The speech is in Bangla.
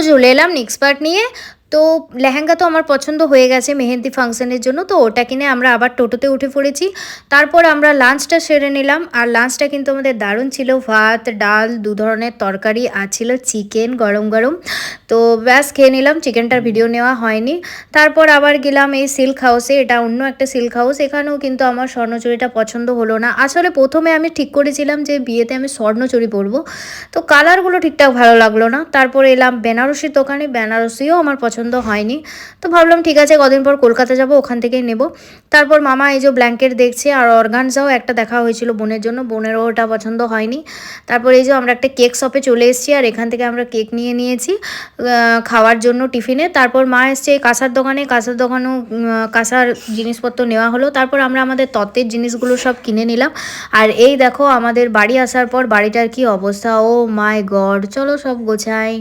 চলে এলাম নেক্সট নিয়ে। তো লেহেঙ্গা তো আমার পছন্দ হয়ে গেছে মেহেন্দি ফাংশনের জন্য, তো ওটা কিনে আমরা আবার টোটোতে উঠে পড়েছি। তারপর আমরা লাঞ্চটা সেরে নিলাম, আর লাঞ্চটা কিন্তু আমাদের দারুণ ছিল। ভাত, ডাল, দু ধরনের তরকারি, আর ছিল চিকেন গরম গরম। তো ব্যাস খেয়ে নিলাম, চিকেনটার ভিডিও নেওয়া হয়নি। তারপর আবার গেলাম এই সিল্ক হাউসে, এটা অন্য একটা সিল্ক হাউস। এখানেও কিন্তু আমার স্বর্ণচুড়িটা পছন্দ হলো না। আসলে প্রথমে আমি ঠিক করেছিলাম যে বিয়েতে আমি স্বর্ণচুড়ি পরবো, তো কালারগুলো ঠিকঠাক ভালো লাগলো না। তারপর এলাম বেনারসির দোকানে, বেনারসিও আমার পছন্দ হয়নি। তো ভাবলাম ঠিক আছে, কদিন পর কলকাতা যাব, ওখান থেকেই নেব। তারপর মামা এই যে ব্ল্যাঙ্কেট দেখছে, আর অর্গানজাও একটা দেখা হয়েছিল বোনের জন্য, বোনেরও ওটা পছন্দ হয়নি। তারপর এই যে আমরা একটা কেক শপে চলে এসেছি, আর এখান থেকে আমরা কেক নিয়ে নিয়েছি খাওয়ার জন্য টিফিনে। তারপর মা এসছে এই কাঁসার দোকানে, কাঁসার দোকানেও কাঁসার জিনিসপত্র নেওয়া হলো। তারপর আমরা আমাদের তত্ত্বের জিনিসগুলো সব কিনে নিলাম। আর এই দেখো আমাদের বাড়ি আসার পর বাড়িটার কি অবস্থা, ও মাই গড! চলো সব গোছাই।